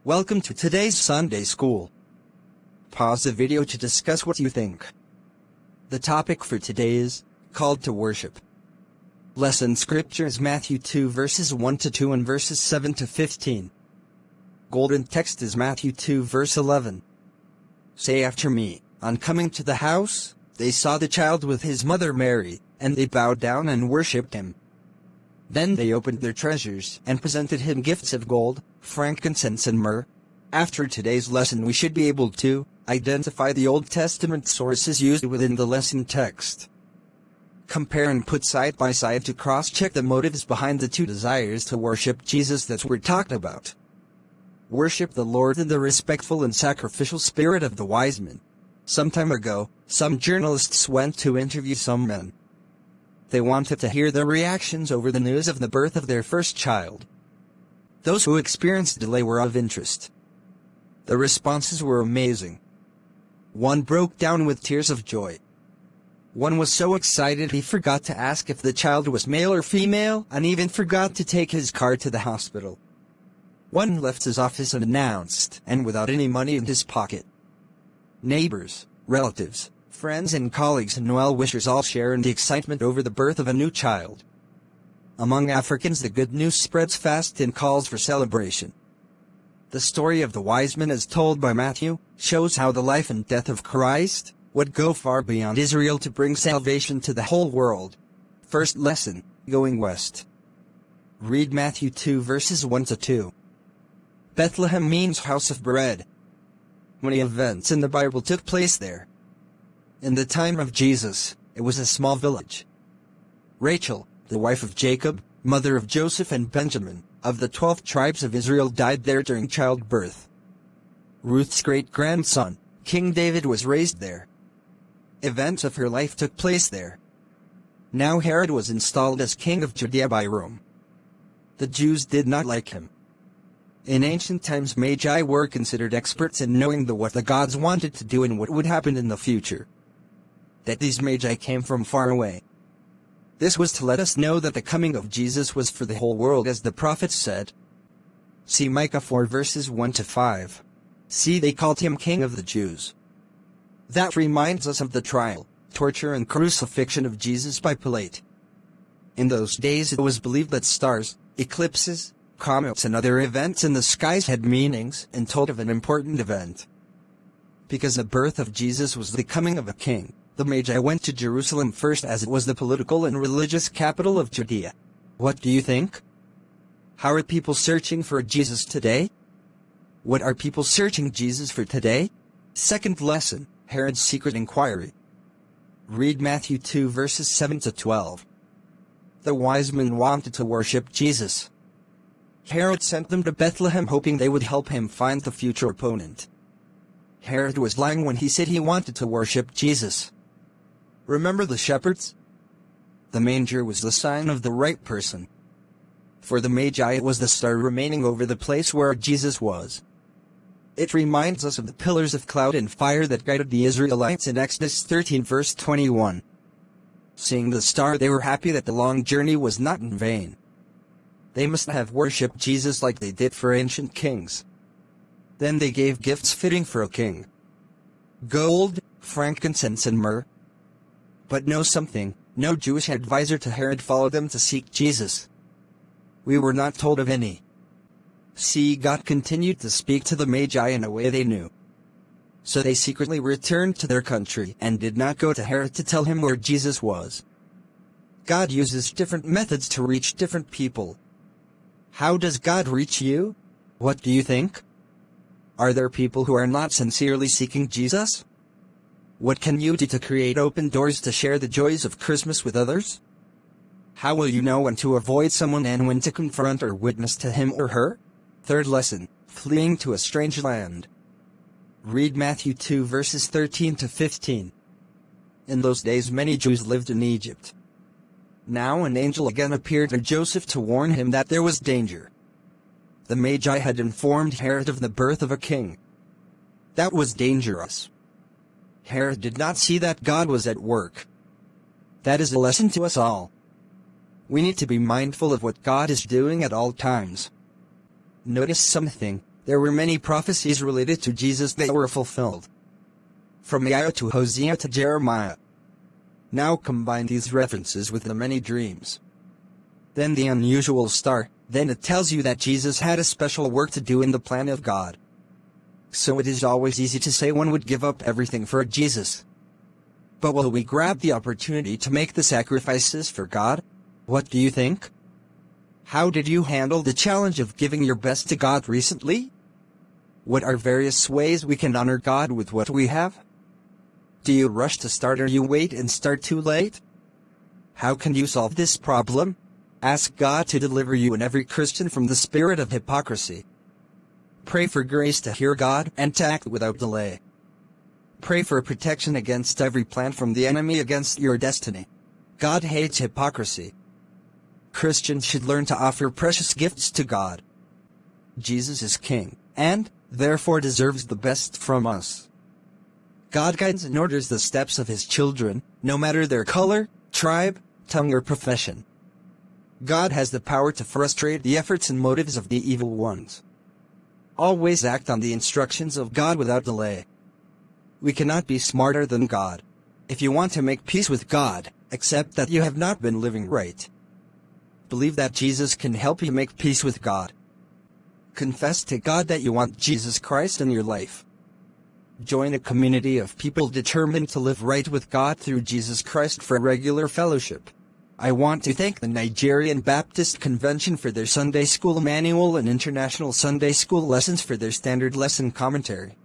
Welcome to today's Sunday School. Pause the video to discuss what you think. The topic for today is called to worship. Lesson scripture is Matthew 2 verses 1 to 2 and verses 7 to 15. Golden text is Matthew 2 verse 11. Say after me, on coming to the house, they saw the child with his mother Mary, and they bowed down and worshipped him. Then they opened their treasures and presented him gifts of gold, frankincense and myrrh. After today's lesson we should be able to identify the Old Testament sources used within the lesson text. Compare and put side by side to cross-check the motives behind the two desires to worship Jesus that we're talking about. Worship the Lord in the respectful and sacrificial spirit of the wise men. Some time ago, some journalists went to interview some men. They wanted to hear their reactions over the news of the birth of their first child. Those who experienced delay were of interest. The responses were amazing. One broke down with tears of joy. One was so excited he forgot to ask if the child was male or female, and even forgot to take his car to the hospital. One left his office unannounced, and without any money in his pocket. Neighbors, relatives, friends and colleagues and well-wishers all share in the excitement over the birth of a new child. Among Africans the good news spreads fast and calls for celebration. The story of the wise men as told by Matthew shows how the life and death of Christ would go far beyond Israel to bring salvation to the whole world. First lesson, going west. Read Matthew 2 verses 1 to 2. Bethlehem means house of bread. Many events in the Bible took place there. In the time of Jesus, it was a small village. Rachel, the wife of Jacob, mother of Joseph and Benjamin, of the 12 tribes of Israel, died there during childbirth. Ruth's great-grandson, King David, was raised there. Events of her life took place there. Now Herod was installed as king of Judea by Rome. The Jews did not like him. In ancient times Magi were considered experts in knowing what the gods wanted to do and what would happen in the future. That these Magi came from far away. This was to let us know that the coming of Jesus was for the whole world, as the prophets said. See Micah 4 verses 1 to 5. See, they called him King of the Jews. That reminds us of the trial, torture and crucifixion of Jesus by Pilate. In those days it was believed that stars, eclipses, comets and other events in the skies had meanings and told of an important event. Because the birth of Jesus was the coming of a king, the Magi went to Jerusalem first, as it was the political and religious capital of Judea. What do you think? How are people searching for Jesus today? What are people searching Jesus for today? Second lesson, Herod's secret inquiry. Read Matthew 2 verses 7 to 12. The wise men wanted to worship Jesus. Herod sent them to Bethlehem hoping they would help him find the future opponent. Herod was lying when he said he wanted to worship Jesus. Remember the shepherds? The manger was the sign of the right person. For the Magi it was the star remaining over the place where Jesus was. It reminds us of the pillars of cloud and fire that guided the Israelites in Exodus 13 verse 21. Seeing the star they were happy that the long journey was not in vain. They must have worshipped Jesus like they did for ancient kings. Then they gave gifts fitting for a king. Gold, frankincense and myrrh. But know something, no Jewish advisor to Herod followed them to seek Jesus. We were not told of any. See, God continued to speak to the Magi in a way they knew. So they secretly returned to their country and did not go to Herod to tell him where Jesus was. God uses different methods to reach different people. How does God reach you? What do you think? Are there people who are not sincerely seeking Jesus? What can you do to create open doors to share the joys of Christmas with others? How will you know when to avoid someone and when to confront or witness to him or her? Third lesson, fleeing to a strange land. Read Matthew 2 verses 13 to 15. In those days many Jews lived in Egypt. Now an angel again appeared to Joseph to warn him that there was danger. The Magi had informed Herod of the birth of a king. That was dangerous. Herod did not see that God was at work. That is a lesson to us all. We need to be mindful of what God is doing at all times. Notice something. There were many prophecies related to Jesus that were fulfilled, from Isaiah to Hosea to Jeremiah. Now combine these references with the many dreams. Then the unusual star, then it tells you that Jesus had a special work to do in the plan of God. So it is always easy to say one would give up everything for Jesus. But will we grab the opportunity to make the sacrifices for God? What do you think? How did you handle the challenge of giving your best to God recently? What are various ways we can honor God with what we have? Do you rush to start or you wait and start too late? How can you solve this problem? Ask God to deliver you and every Christian from the spirit of hypocrisy. Pray for grace to hear God and to act without delay. Pray for protection against every plan from the enemy against your destiny. God hates hypocrisy. Christians should learn to offer precious gifts to God. Jesus is King, and, therefore deserves the best from us. God guides and orders the steps of His children, no matter their color, tribe, tongue or profession. God has the power to frustrate the efforts and motives of the evil ones. Always act on the instructions of God without delay. We cannot be smarter than God. If you want to make peace with God, accept that you have not been living right. Believe that Jesus can help you make peace with God. Confess to God that you want Jesus Christ in your life. Join a community of people determined to live right with God through Jesus Christ for regular fellowship. I want to thank the Nigerian Baptist Convention for their Sunday School Manual and International Sunday School Lessons for their standard lesson commentary.